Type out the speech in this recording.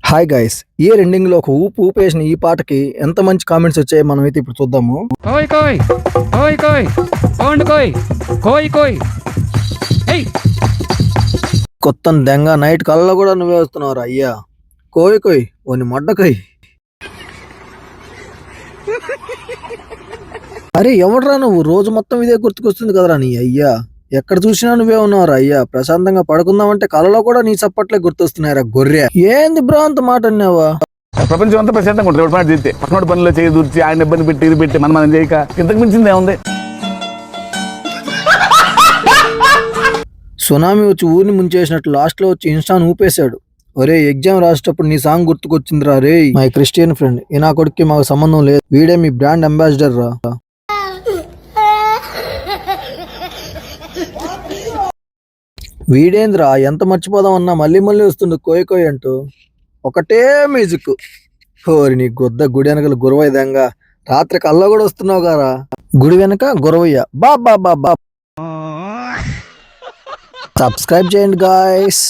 Hi guys, year ending లో ఒక ఊపు ఊపేసిన ఈ పాటకి ఎంత మంచి కామెంట్స్ వచ్చాయో మనమైతే ఇప్పుడు చూద్దాము. కోయ్ కోయ్ కోయ్ కోయ్ కోండ్ కోయ్ కోయ్ కోయ్ ఏయ్ కొత్త దెంగ నైట్ కళ్ళలో కూడా నువ్వే వస్తున్నావురా అయ్యా. కోయ్ కోయ్ ఓని మొడ్డకోయ్. అరే ఎవడ్రా నువ్వు, రోజు మొత్తం ఇదే గుర్తుకొస్తుంది కదరా నీ అయ్యా. ఎక్కడ చూసినా నువ్వే ఉన్నావురా అయ్యా. ప్రశాంతంగా పడుకుందామంటే కలలో కూడా నీ చప్పట్లే గుర్తొస్తున్నాయిరా గొర్రె. ఏంది బ్రో అంత మాట అన్నావా? ప్రపంచం అంతా ప్రశాంతంగా ఉంటుంది. మాట చేస్తే పక్కనోడి పనిలో చేయి దూర్చి ఆయన ఇబ్బంది పెట్టి ఇది పెట్టి మనం చేయక ఇంతకు మించింది ఏముంది? సునామీ వచ్చి ఊరిని ముంచేసినట్టు లాస్ట్ లో వచ్చి ఇన్స్టాన్ ఊపేశాడు. ఒరే ఎగ్జామ్ రాసేటప్పుడు నీ సాంగ్ గుర్తుకొచ్చిందిరా రే. మై క్రిస్టియన్ ఫ్రెండ్, ఈ నా కొడుక్కి మాకు సంబంధం లేదు, వీడే మీ బ్రాండ్ అంబాసిడర్ రా. వీడేంద్రా ఎంత మర్చిపోదాం అన్నా మళ్ళీ మళ్ళీ వస్తుంది కోయ్ కోయ్ అంటూ. ఒకటే మ్యూజిక్. ఓరి నీ గుద్ద గుడి వెనకలు గురవయ్యంగా. రాత్రి కల్లా కూడా వస్తున్నావు గారా. గుడి వెనక గురవయ్య బా బా బా బా. సబ్స్క్రైబ్ చేయండి గాయస్.